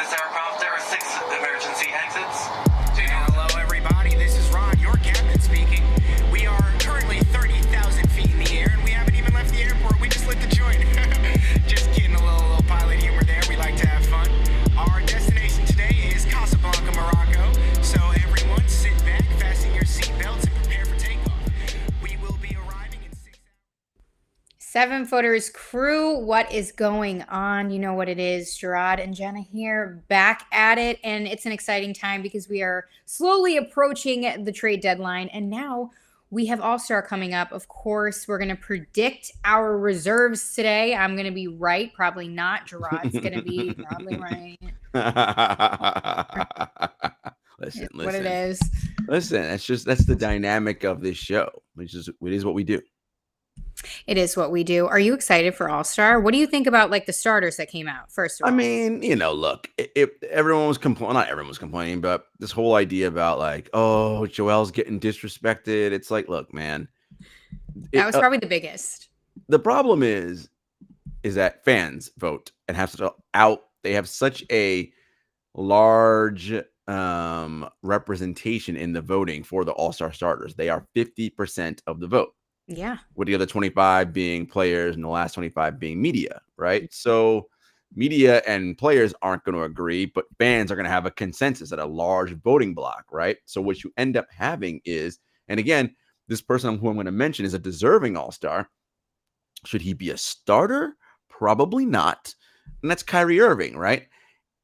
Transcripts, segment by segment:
There are 6 emergency exits. Hello, everybody. This is Ron, your captain speaking. We are currently 30,000 feet in the air, and we haven't even left the airport. We just lit the joint. Just kidding, a little pilot humor there. We like to have fun. Our destination today is Casablanca, Morocco. So everyone, sit back, fasten your seatbelts, and prepare for takeoff. We will be arriving in 6 hours. 7-footers crew, what is going on? You know what it is. Jarod and Jenna here, back at it. And it's an exciting time because we are slowly approaching the trade deadline. And now we have All-Star coming up. Of course, we're going to predict our reserves today. I'm going to be right. Probably not. Jarod's going to be probably right. Listen. What it is. Listen, that's the dynamic of this show, which is it is what we do. It is what we do. Are you excited for All-Star? What do you think about like the starters that came out first of all? I mean, look, everyone was complaining, not everyone was complaining, but this whole idea about like, oh, Joel's getting disrespected. It's like, look, man. That was probably the biggest. The problem is that fans vote and have they have such a large representation in the voting for the All-Star starters. They are 50% of the vote. Yeah. With the other 25 being players and the last 25 being media, right? So media and players aren't going to agree, but fans are going to have a consensus at a large voting block, right? So what you end up having is, and again, this person who I'm going to mention is a deserving All-Star. Should he be a starter? Probably not. And that's Kyrie Irving, right?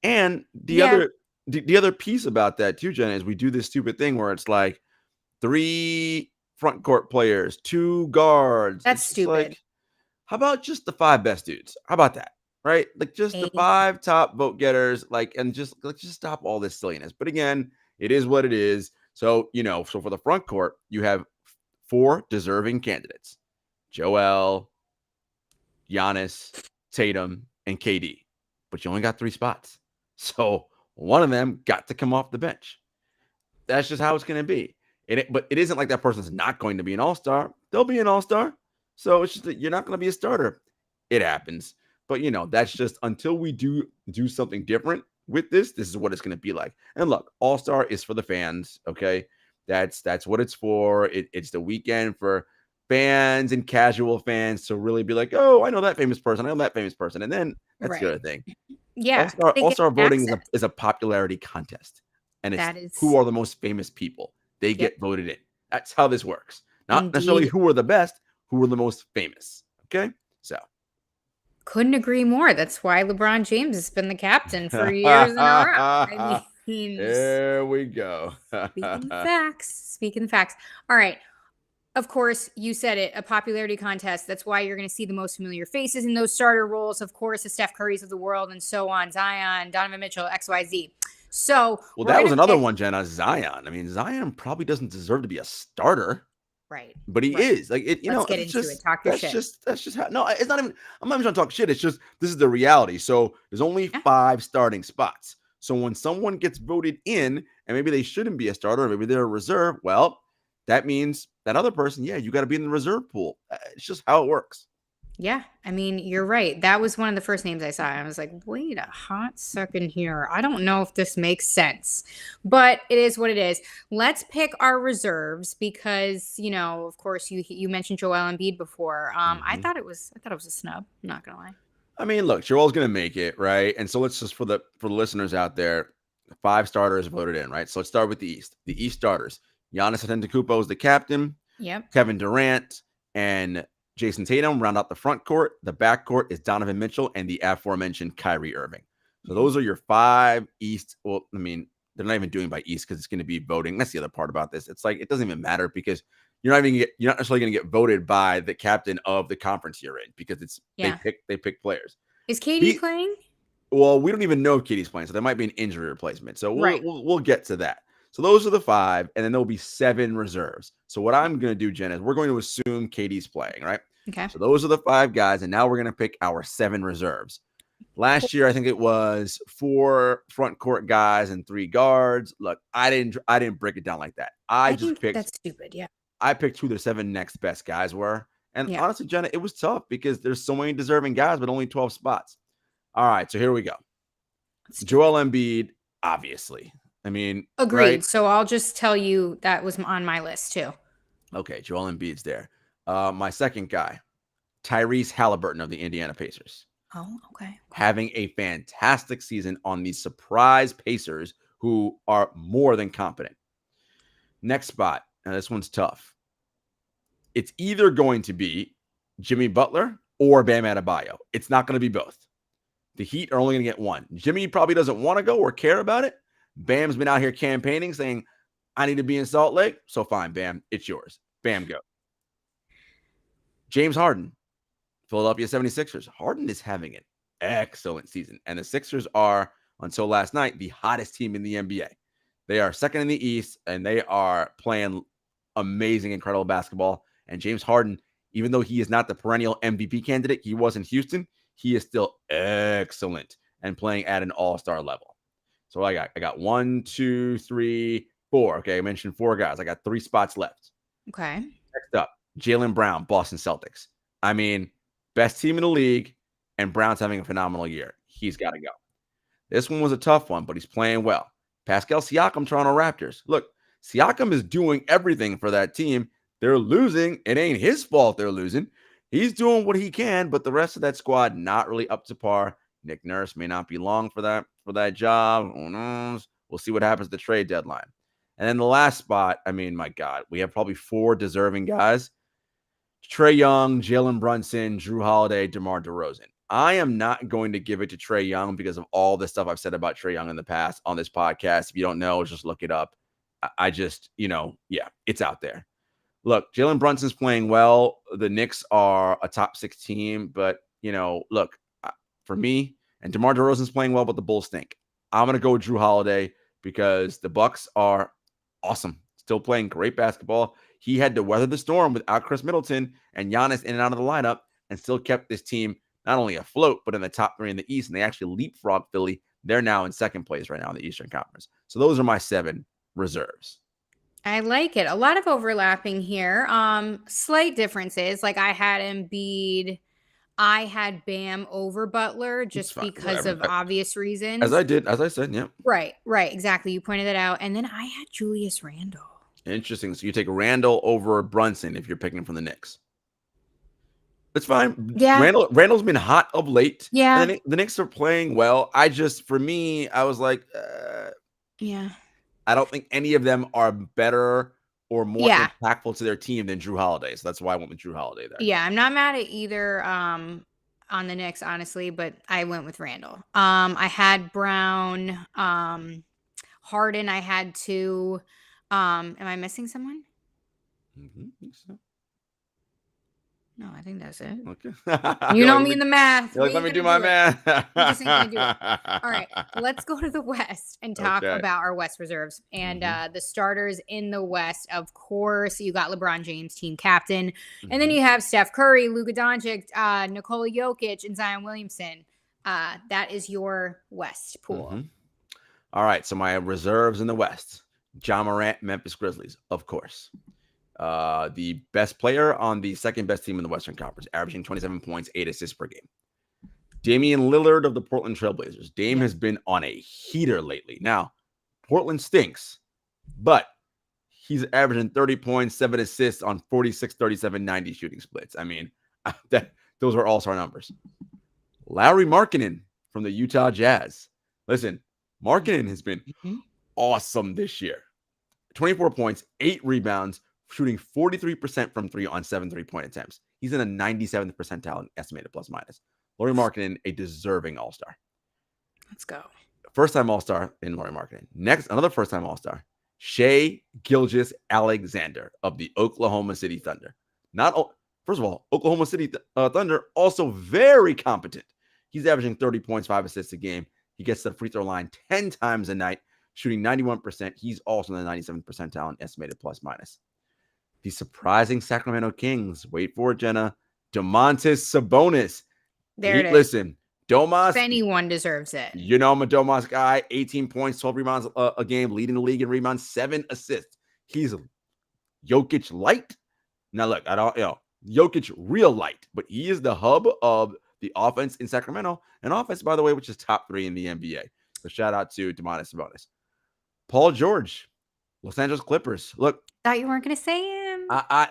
And the other piece about that too, Jenna, is we do this stupid thing where it's like 3 front court players, 2 guards. That's stupid. Like, how about just the 5 best dudes? How about that? Right? Like just the 5 top vote getters, and let's just stop all this silliness. But again, it is what it is. So, so for the front court, you have 4 deserving candidates: Joel, Giannis, Tatum, and KD. But you only got 3 spots. So one of them got to come off the bench. That's just how it's going to be. But it isn't like that person's not going to be an All-Star. They'll be an All-Star. So it's just that you're not going to be a starter. It happens. But, that's just until we do something different with this is what it's going to be like. And look, All-Star is for the fans, okay? That's what it's for. It's the weekend for fans and casual fans to really be like, oh, I know that famous person. I know that famous person. And then that's the other thing. Yeah. All-Star voting is a popularity contest. And it's who are the most famous people. They get voted in. That's how this works. Not necessarily who are the best, who are the most famous. Okay? So. Couldn't agree more. That's why LeBron James has been the captain for years in a row. I mean, there we go. Speaking the facts. All right. Of course, you said it, a popularity contest. That's why you're going to see the most familiar faces in those starter roles. Of course, the Steph Currys of the world and so on. Zion, Donovan Mitchell, XYZ. So, that was another one, Jenna. Zion. I mean, Zion probably doesn't deserve to be a starter, right? But he is. Like it. Let's get into it. Talk your shit. That's just how. No, it's not even. I'm not even trying to talk shit. It's just this is the reality. So there's only 5 starting spots. So when someone gets voted in, and maybe they shouldn't be a starter, or maybe they're a reserve, well, that means that other person, you got to be in the reserve pool. It's just how it works. Yeah, I mean, you're right. That was one of the first names I saw. I was like, wait a hot second here. I don't know if this makes sense, but it is what it is. Let's pick our reserves because, of course, you mentioned Joel Embiid before. I thought it was a snub. I'm not gonna lie. I mean, look, Joel's gonna make it, right? And so let's just for the listeners out there, 5 starters voted in, right? So let's start with the East. The East starters: Giannis Antetokounmpo is the captain. Yep. Kevin Durant and Jason Tatum round out the front court. The back court is Donovan Mitchell and the aforementioned Kyrie Irving. So those are your 5 East. Well, I mean, they're not even doing by East because it's going to be voting. That's the other part about this. It's like it doesn't even matter because you're not necessarily going to get voted by the captain of the conference you're in because they pick players. Is KD playing? Well, we don't even know if KD's playing, so there might be an injury replacement. So we'll get to that. So those are the 5, and then there'll be 7 reserves. So what I'm going to do, Jen, is we're going to assume KD's playing, right? Okay. So those are the 5 guys, and now we're going to pick our 7 reserves. Last year, I think it was 4 front court guys and 3 guards. Look, I didn't break it down like that. I just picked. That's stupid. Yeah. I picked who the 7 next best guys were, and honestly, Jenna, it was tough because there's so many deserving guys, but only 12 spots. All right, so here we go. Joel Embiid, obviously. I mean, Agreed. right? So I'll just tell you that was on my list too. Okay, Joel Embiid's there. My second guy, Tyrese Halliburton of the Indiana Pacers. Oh, okay. Having a fantastic season on the surprise Pacers, who are more than competent. Next spot, now this one's tough. It's either going to be Jimmy Butler or Bam Adebayo. It's not going to be both. The Heat are only going to get one. Jimmy probably doesn't want to go or care about it. Bam's been out here campaigning, saying, I need to be in Salt Lake. So fine, Bam, it's yours. Bam, go. James Harden, Philadelphia 76ers. Harden is having an excellent season. And the Sixers are, until last night, the hottest team in the NBA. They are second in the East, and they are playing amazing, incredible basketball. And James Harden, even though he is not the perennial MVP candidate he was in Houston, he is still excellent and playing at an all-star level. So I got 1, 2, 3, 4. Okay, I mentioned 4 guys. I got 3 spots left. Okay. Next up, Jaylen Brown, Boston Celtics. I mean, best team in the league, and Brown's having a phenomenal year. He's got to go. This one was a tough one, but he's playing well. Pascal Siakam, Toronto Raptors. Look, Siakam is doing everything for that team. They're losing. It ain't his fault they're losing. He's doing what he can, but the rest of that squad not really up to par. Nick Nurse may not be long for that job. Who knows? We'll see what happens at the trade deadline. And then the last spot, I mean, my God, we have probably 4 deserving guys. Trae Young, Jalen Brunson, Drew Holiday, DeMar DeRozan. I am not going to give it to Trae Young because of all the stuff I've said about Trae Young in the past on this podcast. If you don't know, just look it up. I just, yeah, it's out there. Look, Jalen Brunson's playing well. The Knicks are a top 6 team, but, look, for me, and DeMar DeRozan's playing well, but the Bulls stink. I'm going to go with Drew Holiday because the Bucks are awesome. Still playing great basketball. He had to weather the storm without Chris Middleton and Giannis in and out of the lineup and still kept this team not only afloat, but in the top 3 in the East. And they actually leapfrogged Philly. They're now in second place right now in the Eastern Conference. So those are my 7 reserves. I like it. A lot of overlapping here. Slight differences. Like I had Embiid. I had Bam over Butler just because of obvious reasons. As I said, yeah. Right, exactly. You pointed that out. And then I had Julius Randle. Interesting. So you take Randle over Brunson if you're picking from the Knicks. It's fine. Yeah. Randle's been hot of late. Yeah. And the Knicks are playing well. For me, I was like, yeah. I don't think any of them are better or more impactful to their team than Drew Holiday. So that's why I went with Drew Holiday there. Yeah, I'm not mad at either on the Knicks, honestly, but I went with Randle. I had Brown, Harden. I had 2. Am I missing someone? Mm-hmm. I think so. No, I think that's it. Okay. You know me in the math. Let me do my math. Just ain't gonna do it. All right, let's go to the West and talk about our West reserves and the starters in the West. Of course, you got LeBron James, team captain, and then you have Steph Curry, Luka Doncic, Nikola Jokic, and Zion Williamson. That is your West pool. Mm-hmm. All right, so my reserves in the West: Ja Morant, Memphis Grizzlies, of course. The best player on the second best team in the Western Conference, averaging 27 points, 8 assists per game. Damian Lillard of the Portland Trailblazers. Dame has been on a heater lately. Now, Portland stinks, but he's averaging 30 points, 7 assists on 46, 37, 90 shooting splits. I mean, those are all-star numbers. Lauri Markkanen from the Utah Jazz. Listen, Markkanen has been awesome this year. 24 points, 8 rebounds, shooting 43% from 3 on 7 3-point attempts. He's in a 97th percentile in estimated plus minus. Lauri Markkanen, a deserving all-star. Let's go. First-time all-star in Lauri Markkanen. Next, another first-time all-star, Shai Gilgeous-Alexander of the Oklahoma City Thunder. First of all, Oklahoma City Thunder also very competent. He's averaging 30 points, 5 assists a game. He gets to the free throw line 10 times a night, shooting 91%. He's also in the 97th percentile in estimated plus minus. The surprising Sacramento Kings. Wait for it, Jenna. Domantas Sabonis. There it is. Listen, Domas. If anyone deserves it. You know I'm a Domas guy. 18 points, 12 rebounds a game, leading the league in rebounds, 7 assists. He's Jokic light. Now look, Jokic real light, but he is the hub of the offense in Sacramento. An offense, by the way, which is top 3 in the NBA. So shout out to Domantas Sabonis. Paul George, Los Angeles Clippers. Look, Thought you weren't going to say him. I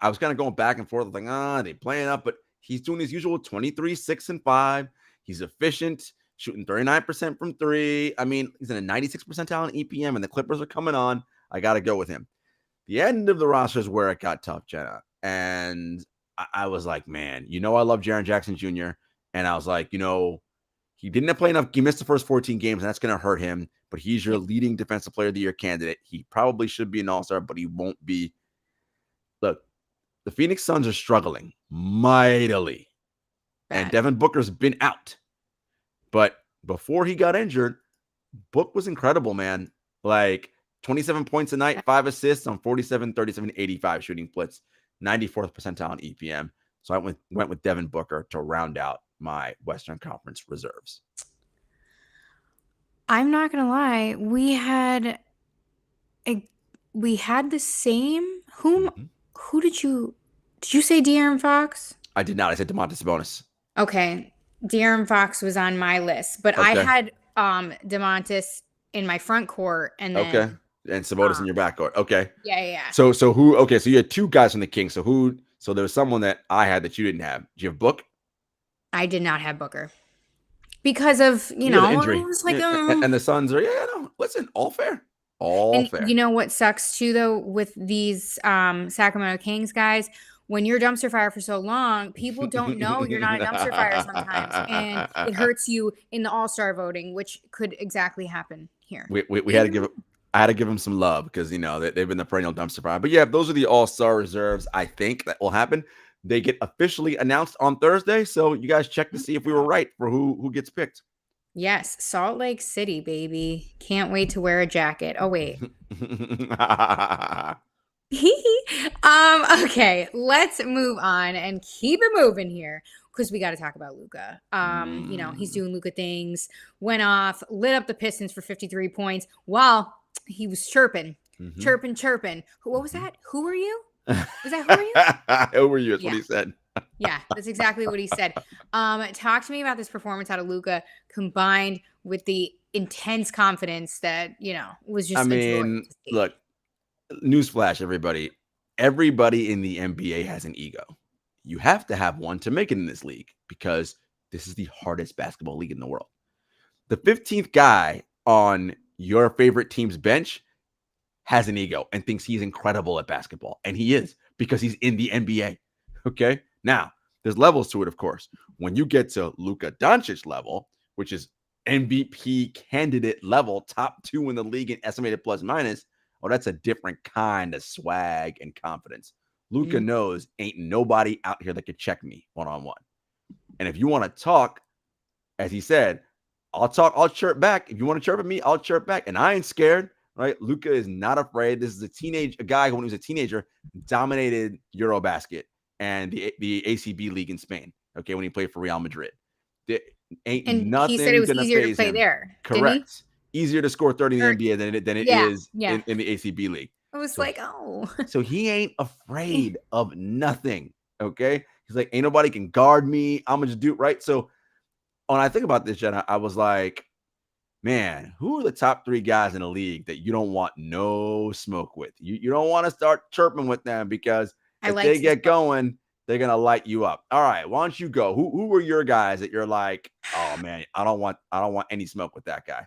was kind of going back and forth, like, they playing up, but he's doing his usual 23, 6, and 5. He's efficient, shooting 39% from 3. I mean, he's in a 96 percentile in EPM, and the Clippers are coming on. I got to go with him. The end of the roster is where it got tough, Jenna. And I was like, man, I love Jaren Jackson Jr. And I was like, he didn't play enough. He missed the first 14 games, and that's going to hurt him. But he's your leading defensive player of the year candidate. He probably should be an all-star, but he won't be. Look, the Phoenix Suns are struggling mightily. Bad. And Devin Booker's been out. But before he got injured, Book was incredible, man. Like 27 points a night, 5 assists on 47, 37, 85 shooting splits, 94th percentile in EPM. So I went with Devin Booker to round out my Western Conference reserves. I'm not gonna lie, we had the same. Who did you say? De'Aaron Fox? I did not. I said Domantas Sabonis. Okay, De'Aaron Fox was on my list, but I had Domantas in my front court, and then and Sabonis in your back court. Okay, yeah. So who? Okay, so you had 2 guys from the Kings. So who? So there was someone that I had that you didn't have. Did you have Book? I did not have Booker because of the injury. I was like, and the Suns are listen, all fair. Fair. You know what sucks too though with these Sacramento Kings guys? When you're a dumpster fire for so long, people don't know you're not a dumpster fire sometimes, and it hurts you in the All-Star voting, which could exactly happen here. We had to give. I had to give them some love because they've been the perennial dumpster fire. But yeah, those are the All-Star reserves. I think that will happen. They get officially announced on Thursday, so you guys check to see if we were right for who gets picked. Yes, Salt Lake City, baby. Can't wait to wear a jacket. Oh wait. Okay, let's move on and keep it moving here because we got to talk about Luka. He's doing Luka things, went off, lit up the Pistons for 53 points while he was chirping. What was that? Who are you? Was that who are you? Who are you? That's what he said. Yeah, that's exactly what he said. Talk to me about this performance out of Luka combined with the intense confidence that, was just look, newsflash, everybody. Everybody in the NBA has an ego. You have to have one to make it in this league because this is the hardest basketball league in the world. The 15th guy on your favorite team's bench has an ego and thinks he's incredible at basketball. And he is because he's in the NBA. Okay. Now, there's levels to it, of course. When you get to Luka Doncic level, which is MVP candidate level, top 2 in the league in estimated plus minus, that's a different kind of swag and confidence. Luka knows ain't nobody out here that could check me one-on-one. And if you want to talk, as he said, I'll chirp back. If you want to chirp at me, I'll chirp back. And I ain't scared, right? Luka is not afraid. This is a guy who, when he was a teenager, dominated Eurobasket and the ACB league in Spain. Okay, when he played for Real Madrid. He said it was easier to play there. Correct. Easier to score 30 in the NBA than it is in the ACB league. I was so he ain't afraid of nothing. Okay. He's like, ain't nobody can guard me. I'm gonna just do it right. So when I think about this, Jenna, I was like, man, who are the top 3 guys in the league that you don't want no smoke with? You don't want to start chirping with them because if they get going, they're gonna light you up. All right, why don't you go? Who were your guys that you're like, oh man, I don't want any smoke with that guy?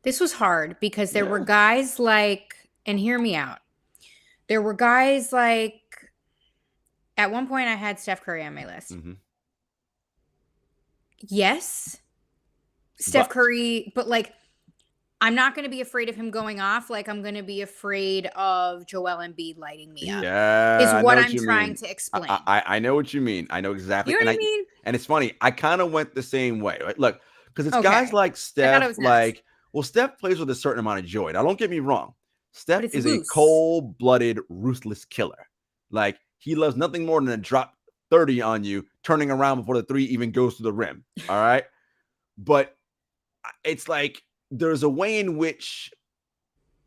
This was hard because there were guys like, and hear me out. There were guys like, at one point I had Steph Curry on my list. Yes, Steph Curry, but like, I'm not going to be afraid of him going off like I'm going to be afraid of Joel Embiid lighting me up. Yeah, is what I'm trying to explain. I know what you mean. I know exactly. You know what I mean? And it's funny. I kind of went the same way. Right? Look, because it's guys like Steph, like, well, Steph plays with a certain amount of joy. Now, don't get me wrong. Steph is a cold-blooded, ruthless killer. Like, he loves nothing more than to drop 30 on you, turning around before the 3 even goes to the rim. All right? But it's like, there's a way in which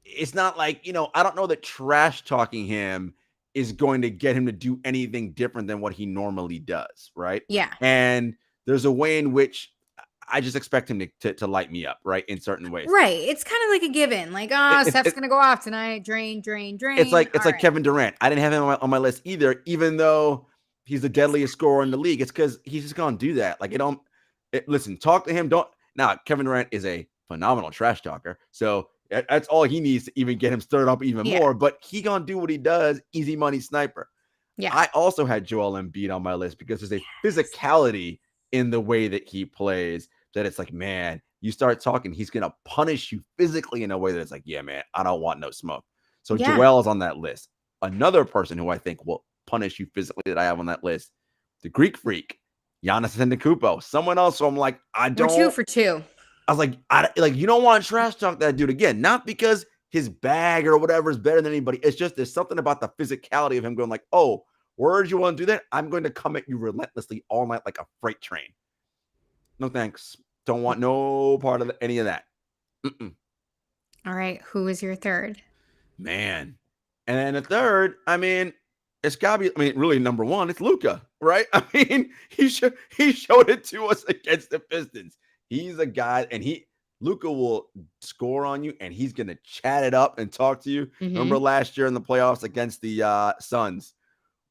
it's not like, I don't know that trash talking him is going to get him to do anything different than what he normally does, right? Yeah. And there's a way in which I just expect him to light me up, right, in certain ways. Right. It's kind of like a given. Like, Steph's going to go off tonight. Drain, drain, drain. It's like All right. Kevin Durant. I didn't have him on my list either, even though he's the deadliest scorer in the league. It's because he's just gonna do that. Like, listen, talk to him. Now Kevin Durant is a phenomenal trash talker, so that's all he needs to even get him stirred up even more. But he gonna do what he does. Easy money sniper. Yeah. I also had Joel Embiid on my list because there's a physicality in the way that he plays that it's like, man, you start talking, he's gonna punish you physically in a way that it's like, yeah, man, I don't want no smoke. So Joel is on that list. Another person who I think will punish you physically that I have on that list, the Greek freak, Giannis Antetokounmpo. Someone else. So I'm like, I don't. We're 2 for 2. I was like, you don't want to trash talk that dude again. Not because his bag or whatever is better than anybody. It's just there's something about the physicality of him going like, oh, word you want to do that? I'm going to come at you relentlessly all night like a freight train. No thanks. Don't want no part of any of that. Mm-mm. All right. Who is your third? Man. And then the third, I mean, it's got to be, really number one, it's Luka, right? I mean, he showed it to us against the Pistons. He's a guy, and Luka will score on you, and he's going to chat it up and talk to you. Mm-hmm. Remember last year in the playoffs against the Suns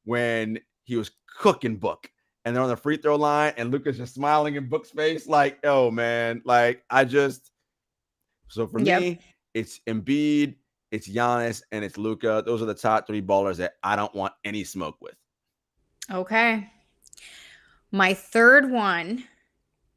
when he was cooking Book, and they're on the free throw line, and Luka's just smiling in Book's face like, oh, man. Like, so for me, it's Embiid, it's Giannis, and it's Luka. Those are the top 3 ballers that I don't want any smoke with. Okay. My third one,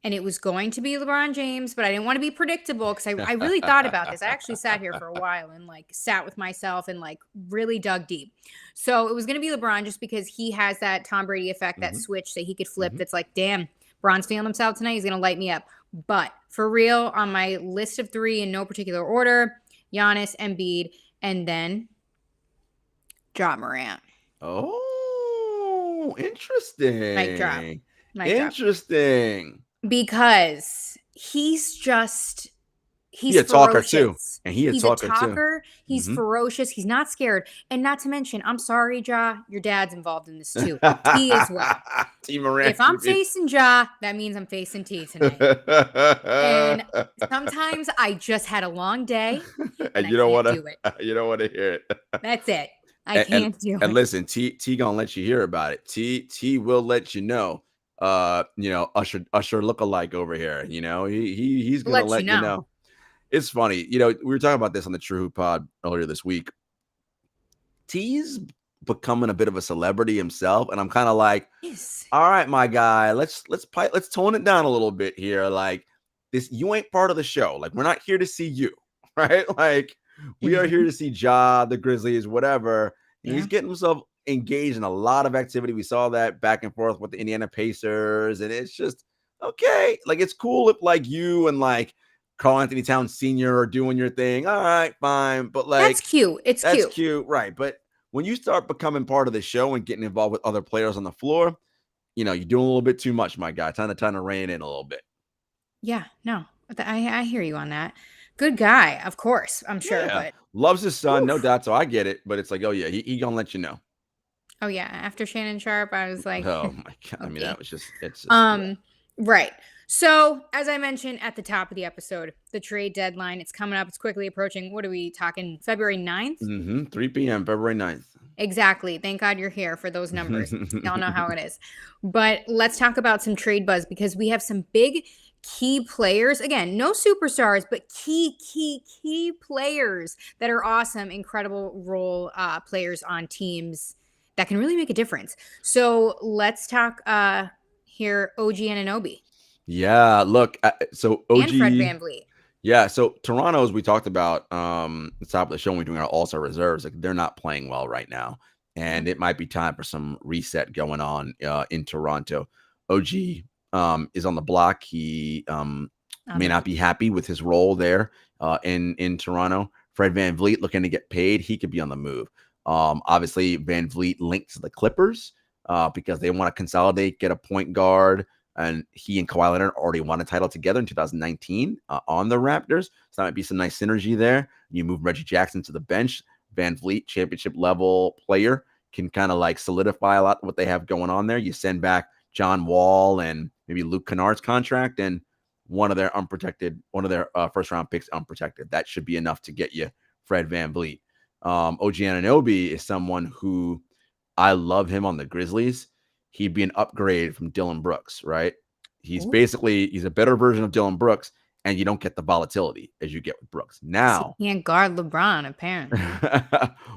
and it was going to be LeBron James, but I didn't want to be predictable because I really thought about this. I actually sat here for a while and sat with myself and really dug deep. So it was going to be LeBron just because he has that Tom Brady effect, that switch that he could flip. That's like, damn, Bron's feeling himself tonight. He's going to light me up. But for real, on my list of 3 in no particular order, Giannis, Embiid, and then Ja Morant. Oh, interesting. Mic drop. Interesting. Because he's a talker too. And he's a talker. He's ferocious. He's not scared. And not to mention, I'm sorry, Ja, your dad's involved in this too. T as well. T Morant. If I'm facing Ja, that means I'm facing T tonight. And sometimes I just had a long day. And you don't want to hear it. That's it. I can't do it. And listen, T gonna let you hear about it. T will let you know. Usher lookalike over here. He's gonna let you know. It's funny. We were talking about this on the True Hoop Pod earlier this week. T's becoming a bit of a celebrity himself, and I'm kind of like, all right, my guy, let's tone it down a little bit here. Like this, you ain't part of the show. Like we're not here to see you, right? Like we are here to see Ja, the Grizzlies, whatever. And he's getting himself engaged in a lot of activity. We saw that back and forth with the Indiana Pacers, and it's just okay. Like it's cool if you and Karl Anthony Towns Sr. are doing your thing. All right, fine. But that's cute. That's cute. Right. But when you start becoming part of the show and getting involved with other players on the floor, you're doing a little bit too much, my guy. Time to rein in a little bit. Yeah, no, I hear you on that. Good guy, of course, I'm sure. Yeah. But loves his son, no doubt. So I get it. But it's like, oh yeah, he gonna let you know. Oh yeah. After Shannon Sharp, I was like, oh my God. Okay. I mean, that was just right. So, as I mentioned at the top of the episode, the trade deadline, it's coming up. It's quickly approaching. What are we talking? February 9th? 3 p.m., February 9th. Exactly. Thank God you're here for those numbers. Y'all know how it is. But let's talk about some trade buzz because we have some big key players. Again, no superstars, but key players that are awesome, incredible role players on teams that can really make a difference. So, let's talk here, OG Anunoby. Yeah, look, so OG and Fred VanVleet. Yeah, so Toronto, as we talked about the top of the show when we're doing our All-Star reserves, they're not playing well right now, and it might be time for some reset going on in Toronto. OG is on the block. He may not be happy with his role there in Toronto. Fred VanVleet looking to get paid. He could be on the move. Obviously, VanVleet linked to the Clippers because they want to consolidate, get a point guard. And he and Kawhi Leonard already won a title together in 2019 on the Raptors. So that might be some nice synergy there. You move Reggie Jackson to the bench. VanVleet, championship level player, can kind of solidify a lot of what they have going on there. You send back John Wall and maybe Luke Kennard's contract, and one of their first round picks unprotected. That should be enough to get you Fred VanVleet. OG Anunoby is someone who I love him on the Grizzlies. He'd be an upgrade from Dillon Brooks, right? He's a better version of Dillon Brooks, and you don't get the volatility as you get with Brooks. Now, he can't guard LeBron, apparently.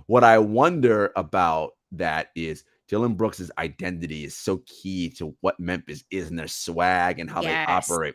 what I wonder about that is Dillon Brooks' identity is so key to what Memphis is and their swag and how they operate.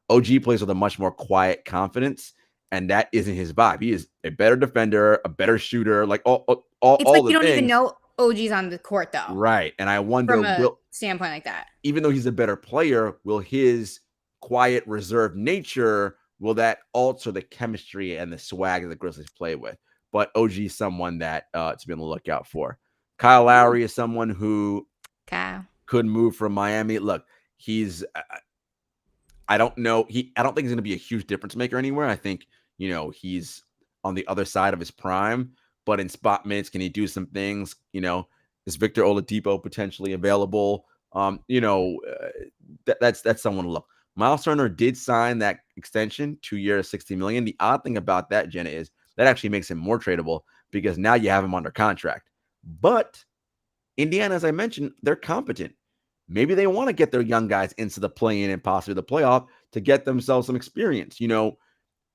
OG plays with a much more quiet confidence, and that isn't his vibe. He is a better defender, a better shooter, like all It's like all the you don't things. even know OG's on the court, though. Right. And I wonder, from a standpoint like that, even though he's a better player, will his quiet, reserved nature, will that alter the chemistry and the swag that the Grizzlies play with? But OG is someone that to be on the lookout for. Kyle Lowry is someone who could move from Miami. Look, he's I don't know. I don't think he's going to be a huge difference maker anywhere. I think, he's on the other side of his prime, but in spot minutes, can he do some things? Is Victor Oladipo potentially available? That's someone to look. Miles Turner did sign that extension, 2 years, $60 million. The odd thing about that, Jenna, is that actually makes him more tradable because now you have him under contract. But Indiana, as I mentioned, they're competent. Maybe they want to get their young guys into the play-in and possibly the playoff to get themselves some experience.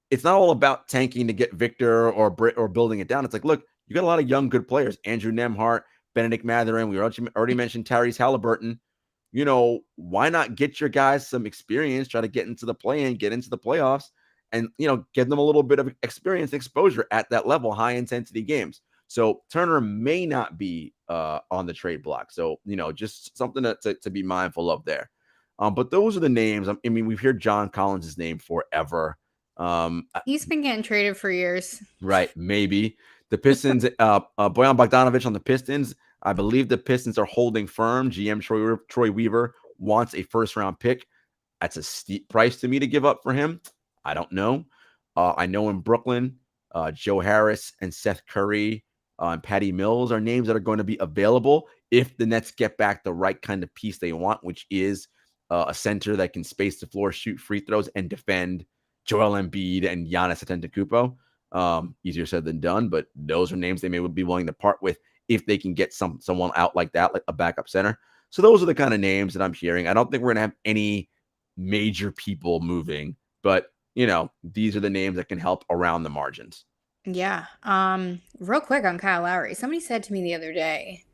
It's not all about tanking to get Victor or building it down. It's like, look, you got a lot of young, good players. Andrew Nembhard, Benedict Mathurin. We already mentioned Tyrese Halliburton. Why not get your guys some experience, try to get into the play-in, get into the playoffs, and, give them a little bit of experience, exposure at that level, high-intensity games. So Turner may not be on the trade block. So, just something to be mindful of there. But those are the names. I mean, we've heard John Collins' name forever. He's been getting traded for years. Right. Maybe. The Pistons, Bojan Bogdanovic on the Pistons. I believe the Pistons are holding firm. GM Troy Weaver wants a first-round pick. That's a steep price to me to give up for him. I don't know. I know in Brooklyn, Joe Harris and Seth Curry and Patty Mills are names that are going to be available if the Nets get back the right kind of piece they want, which is a center that can space the floor, shoot free throws, and defend Joel Embiid and Giannis Antetokounmpo. Easier said than done, but those are names they may be willing to part with if they can get someone out like that, like a backup center. So those are the kind of names that I'm hearing. I don't think we're going to have any major people moving, but these are the names that can help around the margins. Yeah. Real quick on Kyle Lowry. Somebody said to me the other day,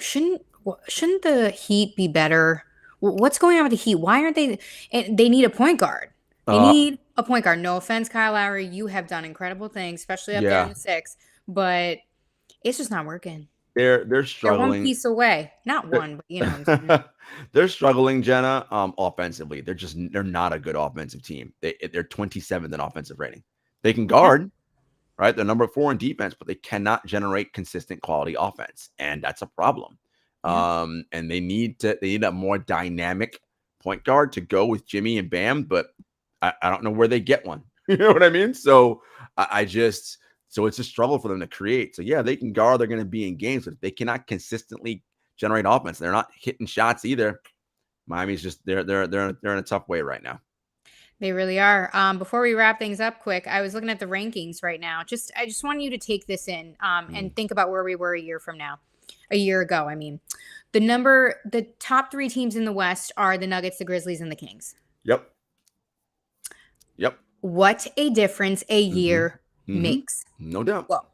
shouldn't the Heat be better? What's going on with the Heat? Why aren't they? They need a point guard. They need a point guard. No offense, Kyle Lowry. You have done incredible things, especially up there in the 6, but it's just not working. They're struggling. They're one piece away. Not one, but they're struggling, Jenna, offensively. They're not a good offensive team. They're 27th in offensive rating. They can guard, right? They're number 4 in defense, but they cannot generate consistent quality offense, and that's a problem. Yeah. And they need a more dynamic point guard to go with Jimmy and Bam, but I don't know where they get one. You know what I mean? So so it's a struggle for them to create. So yeah, they can guard. They're going to be in games, but if they cannot consistently generate offense, they're not hitting shots either. Miami's just they're in a tough way right now. They really are. Before we wrap things up quick, I was looking at the rankings right now. I just want you to take this in and think about where we were a year ago. I mean, the top 3 teams in the West are the Nuggets, the Grizzlies, and the Kings. Yep. What a difference a year makes. No doubt. Well,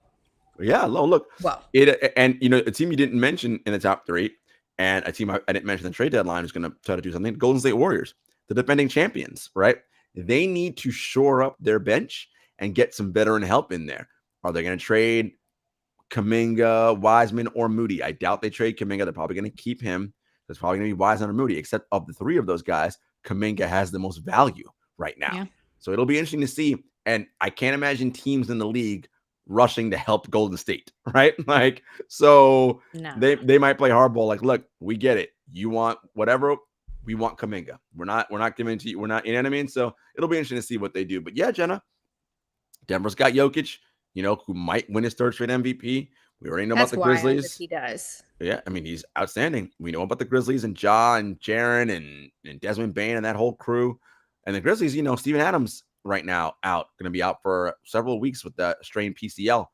yeah. Look. Well, a team you didn't mention in the top 3, and a team I didn't mention the trade deadline is going to try to do something. Golden State Warriors, the defending champions, right? They need to shore up their bench and get some veteran help in there. Are they going to trade Kuminga, Wiseman, or Moody? I doubt they trade Kuminga. They're probably going to keep him. There's probably going to be Wiseman or Moody. Except of the 3 of those guys, Kuminga has the most value right now. Yeah. So it'll be interesting to see. And I can't imagine teams in the league rushing to help Golden State, right? So they might play hardball. Like, look, we get it. You want whatever. We want Kuminga. We're not giving it to you. We're not, you know what I mean? So it'll be interesting to see what they do. But yeah, Jenna, Denver's got Jokic, who might win his 3rd straight MVP. We already know about the Grizzlies. He does. Yeah, I mean, he's outstanding. We know about the Grizzlies and Ja and Jaren and Desmond Bane and that whole crew. And the Grizzlies, Steven Adams right now going to be out for several weeks with that strained PCL.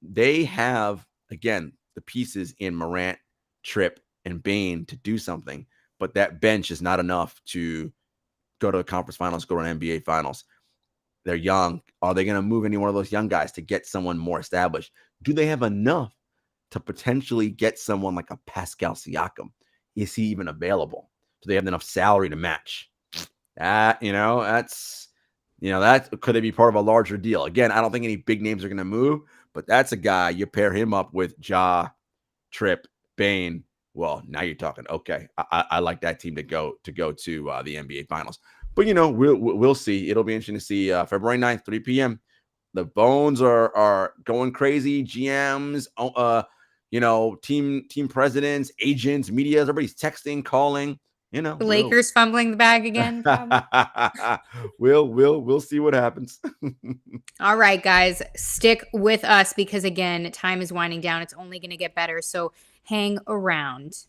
They have, again, the pieces in Morant, Tripp, and Bane to do something, but that bench is not enough to go to the conference finals, go to an NBA finals. They're young. Are they going to move any one of those young guys to get someone more established? Do they have enough to potentially get someone like a Pascal Siakam? Is he even available? Do they have enough salary to match? That could they be part of a larger deal? Again, I don't think any big names are going to move, but that's a guy you pair him up with Ja, Tripp, Bane. Well, now you're talking. Okay, I like that team to go to the NBA Finals. But we'll see. It'll be interesting to see February 9th, 3 p.m. The Bones are going crazy. GMs, team presidents, agents, media, everybody's texting, calling. The Lakers fumbling the bag again. We'll see what happens. All right, guys, stick with us because again, time is winding down. It's only going to get better. So hang around.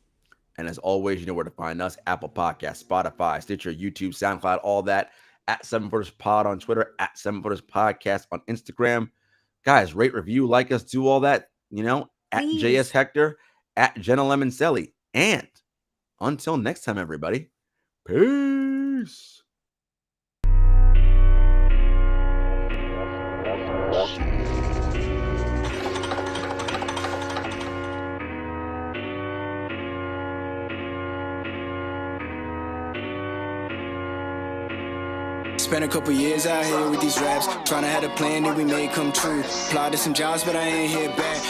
And as always, you know where to find us: Apple Podcasts, Spotify, Stitcher, YouTube, SoundCloud, all that. At 7 Footers Pod on Twitter, at 7 Footers Podcast on Instagram. Guys, rate, review, like us, do all that. At Please. JS Hector, at Jenna Lemoncelli. And until next time, everybody, peace. Spent a couple years out here with these raps, trying to have a plan that we made come true. Applied to some jobs, but I ain't hit back.